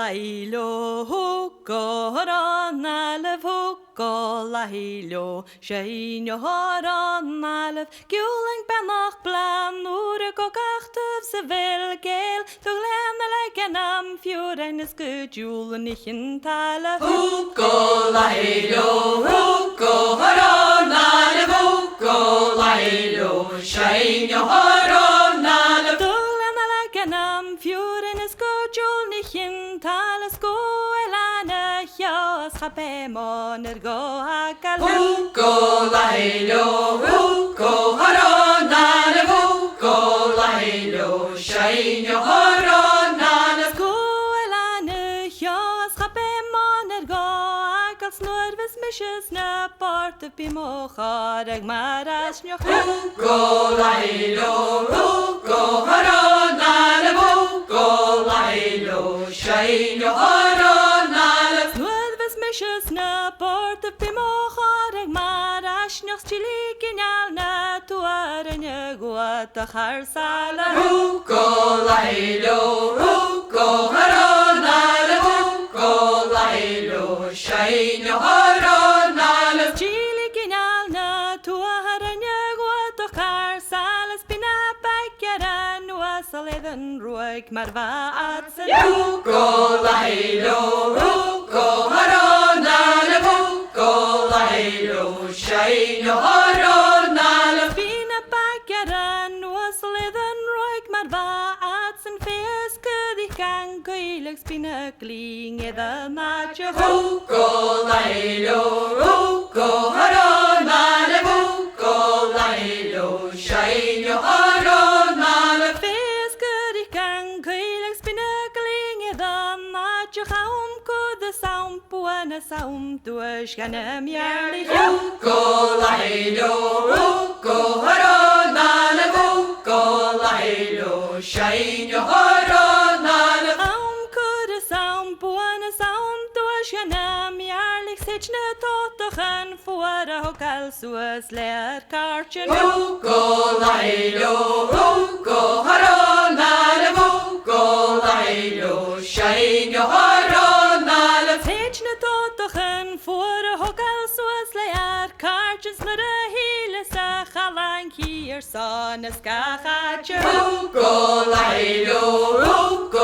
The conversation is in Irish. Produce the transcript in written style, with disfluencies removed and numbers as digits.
lailo huko horon alef huko lailo shein yo horon alef guling benach plan ure go gachtuf se vil gel tuglen like am furen is good jul nicht in tale huko lailo huko horon alef huko lailo shein yo horon alef tuglen like am furen is good jul nicht in tale sko elane ja schape moner go hakal huko lailo huko horon alef huko lailo shein yo horon alef sko elane ja schape moner go hakal snurves mishes na part of bimo kharag maras nyo huko lailo huko horon alef huko lailo shein yo horon alef snurves mishes na part of bimo kharag maras nyo chili kinal na tuaranya guata kharsala huko lailo huko horon alef huko lailo shein yo horon alef chili kinal na tuaranya guata kharsala spina pakyaran wasaledan ruik marva atsen huko lailo huko horon alef huko lailo shein yo horon alef spina pakyaran wasaledan ruik marva atsen fes kudi kan koilex spina kling eda macho huko lailo huko horon alef huko lailo shein yo horon alef fes kudi kan koilex spina kling eda macho haum kud saum puana saum tuash ganam yarli huko lailo huko horon alef huko lailo shein yo horon alef Saum kud saum puana saum tuash ganam yarli sechna totochen fuara hokal suas leer karchen huko lailo huko horon alef huko lailo shein yo horon alef sechna totochen fuara hokal suas leer karchen snara hele sa khalan kier son ska khacher huko lailo huko